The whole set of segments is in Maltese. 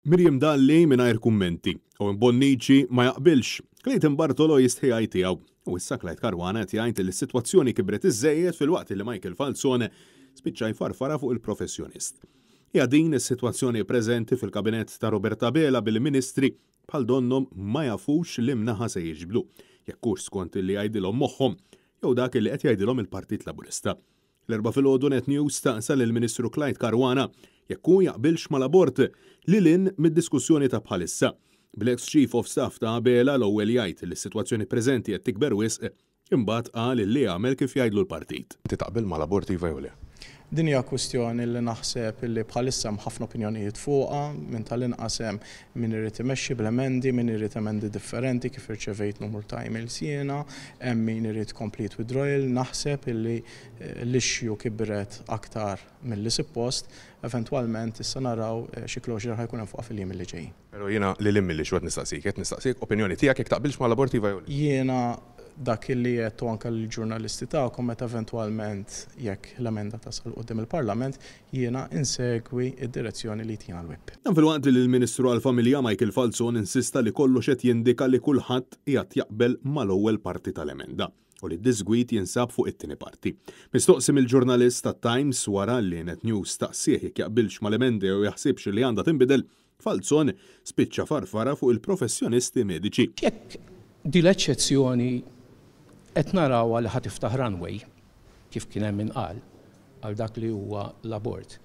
Miriam Dalli mingħajr kummenti u Bonnici ma jaqbilx. Clayton Bartolo jistħi tiegħu u issa Clyde Caruana qed jgħid li s-sitwazzjoni kibret iżżejjed filwaqt li Michael Falzone spiċċa jfarfara fuq il-professjonist. Hija din is-sitwazzjoni preżenti fil-kabinett ta' Roberta Bela bil-Ministri bħal donnom ma jafux li mnaħa se jiġblu, jekk hux skont li jgħidilhom moħħhom jew dak li qed jgħidilhom il-Partit Laburista. L-erba' filgħodu Net News staqsal il-Ministru Clyde Caruana jekk hu jaqbilx mal-abort lilin mid-diskussjoni ta' bħalissa. Bl-ex Chief of Staff ta' Bela l-ewwel jgħid li s-sitwazzjoni preżenti qed tikber wisq imbagħad qal li jagħmel kif jgħidlu l-partit. Inti taqbel mal-abort iva jew le? Din hija kwistjoni li naħseb li bħalissa ħafna opinjonijiet fuqha minn tal-inqas hemm min irid imexxi bl-emendi, min irid emendi differenti kif irċevejt numru ta' emails jiena, hemm min irid complete withdrawal, naħseb illi l-issue kibret aktar milli suppost, eventwalment issa naraw xi closure ħajkun hemm fuqha fil-jiem li ġejjin. Però jiena li limmi li xwed nistaqsik opinjoni tiegħek jekk taqbilx mal-abort iva jew le? Jiena dak li jettu anke l-ġurnalisti tagħkom meta eventwalment jekk l-emenda tasal qudiem il-Parlament jiena insegwi id-direzzjoni li tina l-web. Dan fil-waqt li l-Ministru għall-Familja Michael Falzone insista li kollox qed jindika li kulħadd qiegħed jaqbel mal-ewwel parti tal-emenda u li d-disgwit jinsab fuq it-tieni parti. Mistoqsim il-ġurnalist tat-Times wara li Net News staqsih jekk jaqbilx mal-emendi u jaħsibx li għandha tinbidel, Falzone spiċċa farfara fuq il-professjonisti mediċi. Jekk di l-eċċezzjoni qed narawha li ħadd tiftaħ runway kif kien hemm inqal għal dak li huwa l-abort.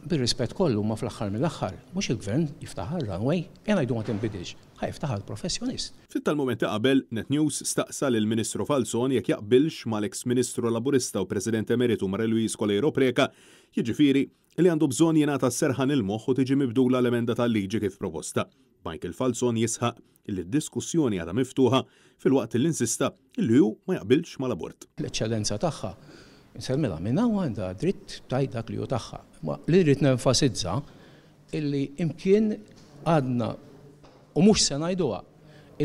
Bir-rispett kollu ma fl-aħħar mill-aħħar mhux il-gvern jiftaħ runway, jien ngħidu ma tinbidilx, ħajftaħ l-professjonist. Fit tal-mument ta' qabel, Net News staqsa lill-Ministru Falzone jekk jaqbilx mal-eks Ministru Laburista u President Emeritu Mara Luis Colero Preca, jiġifieri li għandu bżonn jingħata serħan il-moħħ u tiġi mibdula l-emenda tal-liġi kif proposta. Michael Falzone jisħaq li d-diskussjoni għadha miftuħa fil-waqt li insista li hu ma jaqbilx mal-abort. L-eċċellenza tagħha insemmilha minn hawn għandha dritt tajt dak li hu tagħha. Ma li rrid nenfasizza illi imkien għadna u mhux se ngħiduha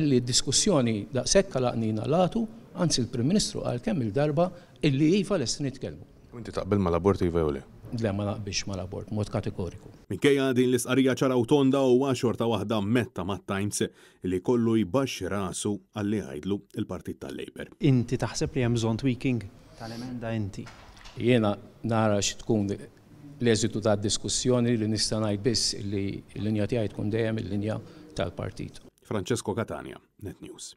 illi d-diskussjoni daqshekk għalaqnina latu, anzi l-Prim Ministru qal kemm il-darba illi iva lest nitkellmu. U inti taqbel mal-abort iva jew le? Le ma naqbilx mal-abort, mod kategoriku. Minkejja din l-isqarrija ċaraw tonda u xorta waħda metta mat-Times li kollu jbaxxi rasu għalli jgħidlu il-Partit tal-Labor. Inti taħseb li hemm bżonn tweaking tal-emenda inti? Jiena nara xi tkun l-eżitu tad-diskussjoni li nista' ngħid biss li l-linja tiegħi tkun dejjem il-linja tal-partit. Francesco Catania, Net News.